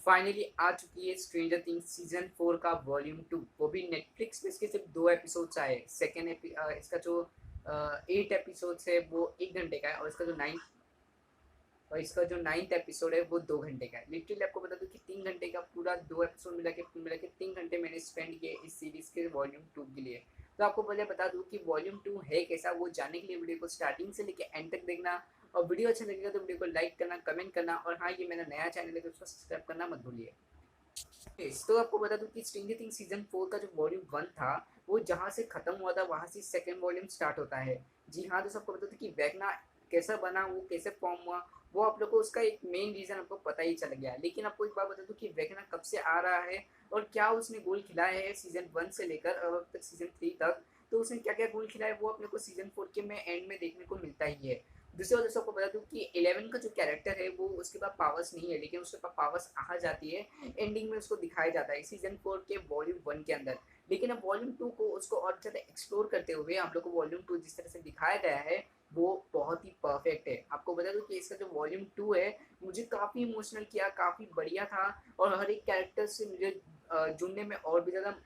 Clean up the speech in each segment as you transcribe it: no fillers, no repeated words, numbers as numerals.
Finally आ चुकी है stranger things season 4 का वॉल्यूम 2, वो भी नेटफ्लिक्स पे। इसके सिर्फ 2 एपिसोड्स आए। इसका जो 8 एपिसोड्स है वो 1 घंटे का है, और इसका जो नाइन्थ एपिसोड है वो 2 घंटे का है। लिटरली आपको बता दूं कि 3 घंटे का पूरा 2 एपिसोड मिला के 3 घंटे मैंने स्पेंड किए इस सीरीज के वॉल्यूम 2 के लिए। तो आपको पहले बता दूं कि वॉल्यूम 2 है कैसा, वो जानने के लिए वीडियो को स्टार्टिंग से लेकर एंड तक देखना। और वीडियो अच्छा लगेगा तो वीडियो को लाइक करना, कमेंट करना, और हाँ, ये मेरा नया चैनल है तो उसको सब्सक्राइब करना मत भूलिए। तो आपको बता दूं कि स्ट्रेंजर थिंग्स सीजन 4 का जो वॉल्यूम 1 था, वो जहाँ से खत्म हुआ था वहाँ से सेकंड वॉल्यूम स्टार्ट होता है। जी हाँ, तो सबको बता दूं कि वेगना कैसा बना, वो कैसे फॉर्म हुआ, वो आप लोग को उसका एक मेन रीजन आपको पता ही चल गया। लेकिन आपको एक बात बता दूं कि वेगना कब से आ रहा है और क्या उसने गोल खिलाया है सीजन 1 से लेकर अब तक सीजन 3 तक। तो उसने क्या क्या गोल खिलाया है वो अपने को सीजन 4 के में एंड में देखने को मिलता ही है। दूसरी वजह से आपको बता दूं कि 11 का जो कैरेक्टर है वो उसके पास पावर्स नहीं है, लेकिन उसके पास पावर्स आ जाती है। एंडिंग में उसको दिखाया जाता है सीजन 4 के वॉल्यूम 1 के अंदर। लेकिन अब वॉल्यूम 2 को उसको और ज़्यादा एक्सप्लोर करते हुए हम लोग को वॉल्यूम 2 जिस तरह से दिखाया गया है वो बहुत ही परफेक्ट है। आपको बता दूं कि इसका जो वॉल्यूम 2 है मुझे काफ़ी इमोशनल किया, काफ़ी बढ़िया था। और हर एक कैरेक्टर से मुझे जुड़ने में और भी ज़्यादा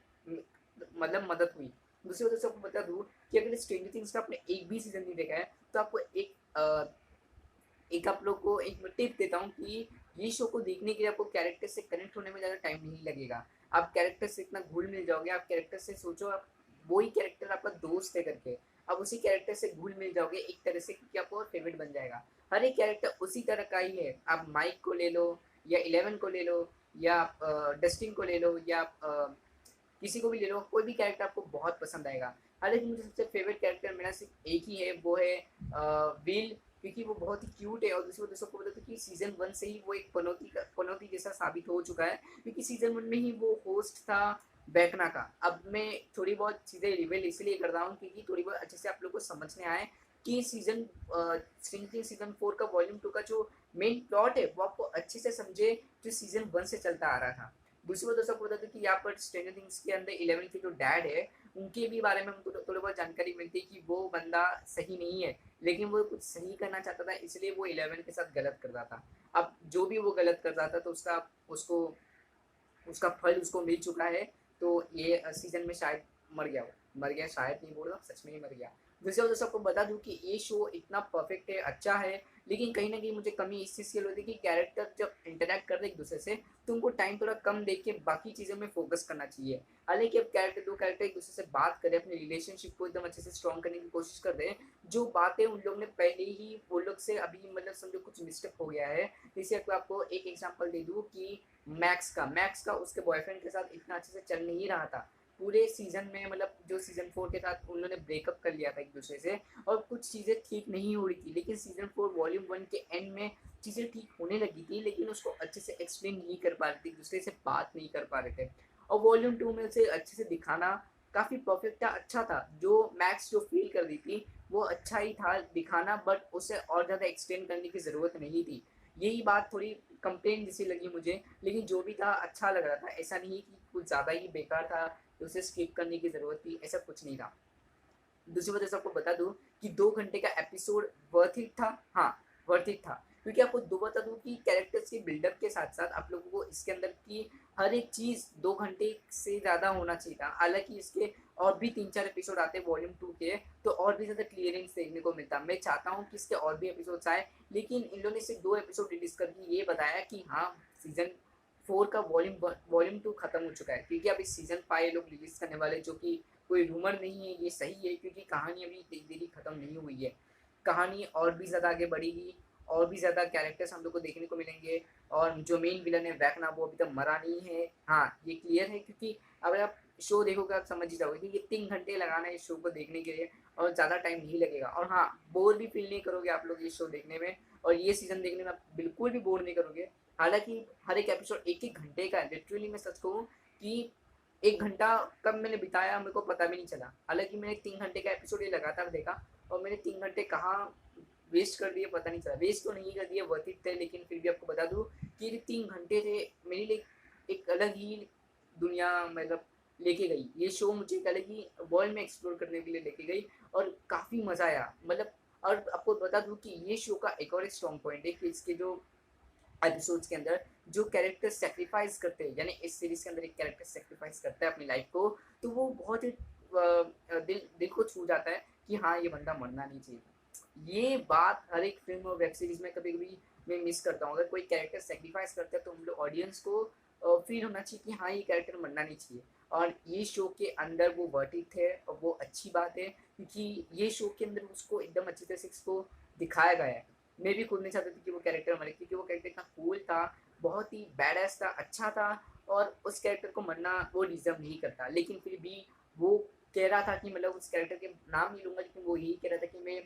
मतलब मदद हुई। दूसरी वजह से आपको बता दूं कि अगर स्ट्रेंजर थिंग्स का आपने एक भी सीजन नहीं देखा है तो आपको एक आप लोग को एक टिप देता हूँ कि ये शो को देखने के लिए आपको कैरेक्टर से कनेक्ट होने में ज़्यादा टाइम नहीं लगेगा। आप कैरेक्टर से इतना घुल मिल जाओगे, आप कैरेक्टर से सोचो आप वही कैरेक्टर आपका दोस्त है करके, आप उसी कैरेक्टर से घुल मिल जाओगे एक तरह से, क्योंकि आपको फेवरेट बन जाएगा। हर एक कैरेक्टर उसी तरह का ही है। आप माइक को ले लो, या 11 को ले लो, या डस्टिन को ले लो, या किसी को भी ले लो, कोई भी कैरेक्टर आपको बहुत पसंद आएगा। हालांकि मुझे सबसे फेवरेट कैरेक्टर मेरा सिर्फ एक ही है, वो है विल, क्योंकि वो बहुत ही क्यूट है। और दूसरी वजह से आपको बता दूं कि सीजन 1 से ही वो एक पनौती जैसा साबित हो चुका है, क्योंकि सीजन 1 में ही वो होस्ट था बैकना का। अब मैं थोड़ी बहुत चीज़ें रिवील इसलिए कर रहा हूँ क्योंकि थोड़ी बहुत अच्छे से आप लोग को समझ में आए कि सीजन 4 का वॉल्यूम 2 का जो मेन प्लॉट है वो आपको अच्छे से समझे, जो सीजन 1 से चलता आ रहा था। दूसरी बात सबको बता दूं कि यहाँ पर स्ट्रेंजर थिंग्स के अंदर 11 के जो डैड है उनके भी बारे में हमको थोड़ी बहुत जानकारी मिलती है कि वो बंदा सही नहीं है, लेकिन वो कुछ सही करना चाहता था, इसलिए वो 11 के साथ गलत करता था। अब जो भी वो गलत करता था तो उसको उसका फल उसको मिल चुका है। तो ये सीजन में शायद मर गया, शायद नहीं बोल रहा, सच में ही मर गया। दूसरी वजह से आपको बता दूं कि ये शो इतना परफेक्ट है, अच्छा है, लेकिन कहीं ना कहीं मुझे कमी इस चीज़ की होती है कि कैरेक्टर जब इंटरेक्ट करते हैं एक दूसरे से तो उनको टाइम थोड़ा कम दे के बाकी चीज़ों में फोकस करना चाहिए। हालांकि अब दो कैरेक्टर एक दूसरे से बात करें, अपने रिलेशनशिप को एकदम अच्छे से स्ट्रॉन्ग करने की कोशिश कर रहे हैं। जो बातें उन लोग ने पहले ही वो लोग से अभी मतलब समझो कुछ मिस्टेक हो गया है। जैसे आपको एक एग्जांपल दे दूं कि मैक्स का उसके बॉयफ्रेंड के साथ इतना अच्छे से चल नहीं रहा था पूरे सीजन में। मतलब जो सीजन 4 के साथ उन्होंने ब्रेकअप कर लिया था एक दूसरे से, और कुछ चीज़ें ठीक नहीं हो रही थी। लेकिन सीजन 4 वॉल्यूम 1 के एंड में चीज़ें ठीक होने लगी थी, लेकिन उसको अच्छे से एक्सप्लेन नहीं कर पा रहे थे, एक दूसरे से बात नहीं कर पा रहे थे। और वॉल्यूम 2 में उसे अच्छे से दिखाना काफ़ी परफेक्ट था, अच्छा था। जो मैक्स जो फील कर रही थी वो अच्छा ही था दिखाना, बट उसे और ज़्यादा एक्सटेंड करने की ज़रूरत नहीं थी। यही बात थोड़ी कंप्लेन जैसी लगी मुझे। लेकिन जो भी था अच्छा लग रहा था, ऐसा नहीं कि कुछ ज़्यादा ही बेकार था तो उसे स्किप करने की ज़रूरत थी, ऐसा कुछ नहीं था। दूसरी बात आपको बता दूं कि 2 घंटे का एपिसोड वर्थ इट था। हाँ, वर्थ इट था, क्योंकि आपको दो बता दूं कि कैरेक्टर्स के बिल्डअप के साथ साथ आप लोगों को इसके अंदर की हर एक चीज़ 2 घंटे से ज़्यादा होना चाहिए था। हालांकि इसके और भी 3-4 एपिसोड आते वॉल्यूम 2 के, तो और भी ज़्यादा क्लियरेंस देखने को मिलता। मैं चाहता हूँ कि इसके और भी एपिसोड्स आए, लेकिन इन लोगों ने सिर्फ 2 एपिसोड रिलीज करके ये बताया कि हाँ, सीजन 4 का वॉल्यूम 2 खत्म हो चुका है। क्योंकि अब इस सीजन 5 लोग रिलीज करने वाले, जो कि कोई रूमर नहीं है, ये सही है, क्योंकि कहानी अभी धीरे धीरे खत्म नहीं हुई है। कहानी और भी ज़्यादा आगे बढ़ेगी, और भी ज़्यादा कैरेक्टर्स हम लोग को देखने को मिलेंगे। और जो मेन विलन है वैकना, वो अभी तक मरा नहीं है। हाँ, ये क्लियर है, क्योंकि अगर आप शो देखोगे आप समझ ही जाओगे कि ये 3 घंटे लगाना है इस शो को देखने के लिए, और ज़्यादा टाइम नहीं लगेगा। और हाँ, बोर भी फील नहीं करोगे आप लोग ये शो देखने में, और ये सीज़न देखने में आप बिल्कुल भी बोर नहीं करोगे। हालांकि हर एक एपिसोड एक एक घंटे का है। लिटरली मैं सच कहूँ कि 1 घंटा कब मैंने बिताया मेरे को पता भी नहीं चला। हालांकि मैंने 3 घंटे का एपिसोड ये लगातार देखा, और मैंने 3 घंटे कहाँ वेस्ट कर दिए पता नहीं चला। वेस्ट तो नहीं कर दिए, वर्थ इट थे, लेकिन फिर भी आपको बता दूँ कि ये 3 घंटे थे मेरे लिए एक अलग ही दुनिया, मतलब लेके गई ये शो मुझे, एक अलग ही वर्ल्ड में एक्सप्लोर करने के लिए लेके गई, और काफ़ी मज़ा आया। मतलब और आपको बता दूँ कि ये शो का एक और एक स्ट्रॉन्ग पॉइंट है कि इसके जो एपिसोड्स के अंदर जो कैरेक्टर सेक्रीफाइस करते हैं, यानी इस सीरीज के अंदर एक कैरेक्टर सेक्रीफाइस करता है अपनी लाइफ को, तो वो बहुत ही दिल दिल को छू जाता है कि हाँ ये बंदा मरना नहीं चाहिए। ये बात हर एक फिल्म और वेब सीरीज में कभी कभी मैं मिस करता हूँ। अगर कोई कैरेक्टर सेक्रीफाइस करता है तो हम लोग ऑडियंस को फील होना चाहिए कि हाँ ये कैरेक्टर मरना नहीं चाहिए। और ये शो के अंदर वो वर्टिक है और वो अच्छी बात है, क्योंकि ये शो के अंदर उसको एकदम अच्छी तरह से इसको दिखाया गया है। मैं भी खुद नहीं चाहता था कि वो कैरेक्टर मरे, क्योंकि वो कैरेक्टर इतना कूल था, बहुत ही बैडएस था, अच्छा था, और उस कैरेक्टर को मरना वो डिजर्व नहीं करता। लेकिन फिर भी वो कह रहा था कि मतलब उस कैरेक्टर के नाम नहीं लूंगा, लेकिन वो यही कह रहा था कि मैं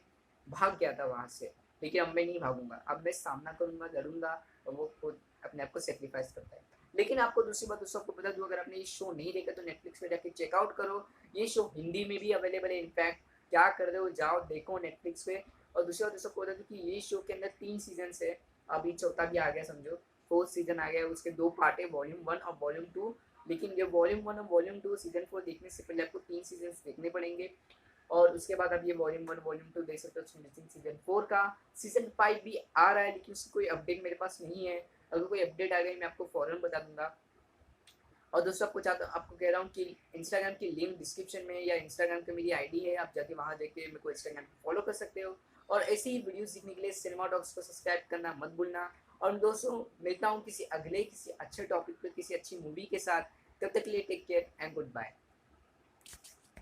भाग गया था वहाँ से, लेकिन अब मैं नहीं भागूंगा, अब मैं सामना करूंगा, लड़ूंगा। और वो खुद अपने आप को सेक्रीफाइस करता है। लेकिन आपको दूसरी बात दोस्तों आपको बता दूं, अगर आपने ये शो नहीं देखा तो नेटफ्लिक्स पे जाके चेकआउट करो। ये शो हिंदी में भी अवेलेबल है। इनफैक्ट क्या कर रहे हो, जाओ देखो नेटफ्लिक्स पे। और दूसरी बात दोस्तों को बता दूं कि ये शो के अंदर 3 सीजन है, अभी चौथा भी आ गया समझो, 4th सीजन आ गया। उसके 2 पार्ट है, वॉल्यूम 1 और वॉल्यूम 2। लेकिन ये वॉल्यूम 1 और वॉल्यूम 2 सीजन 4 देखने से पहले आपको 3 सीजन देखने पड़ेंगे, और उसके बाद आप ये वॉल्यूम 1 वॉल्यूम 2 देख सकते हो। सीजन 4 का सीजन 5 भी आ रहा है, लेकिन उसकी कोई अपडेट मेरे पास नहीं है। अगर कोई अपडेट आ गई मैं आपको फौरन बता दूंगा। और दोस्तों आपको कह रहा हूँ कि इंस्टाग्राम की लिंक डिस्क्रिप्शन में, या इंस्टाग्राम की मेरी आईडी है, आप जाके वहाँ जाके मेरे को इंस्टाग्राम पे फॉलो कर सकते हो। और ऐसे ही वीडियोस देखने के लिए सिनेमा टॉक्स को सब्सक्राइब करना मत भूलना। और दोस्तों मिलता हूँ किसी अच्छे टॉपिक पर, किसी अच्छी मूवी के साथ। तब तक के लिए take care and good bye.